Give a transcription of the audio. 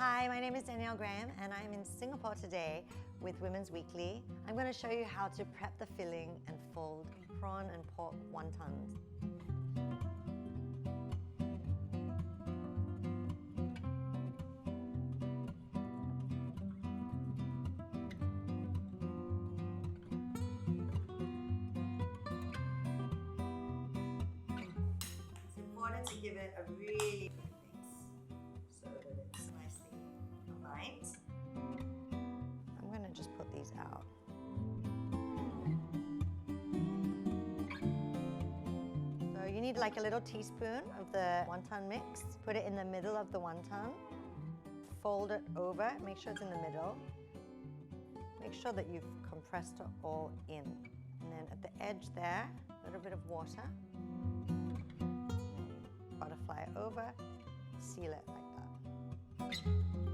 Hi, my name is Danielle Graham and I'm in Singapore today with Women's Weekly. I'm going to show you how to prep the filling and fold prawn and pork wontons. It's important to give it a really good mix so that it's nicely combined. I'm going to just put these out. So you need like a little teaspoon of the wonton mix. Put it in the middle of the wonton. Fold it over, make sure it's in the middle. Make sure that you've compressed it all in. And then at the edge there, a little bit of water. Butterfly over, seal it like that.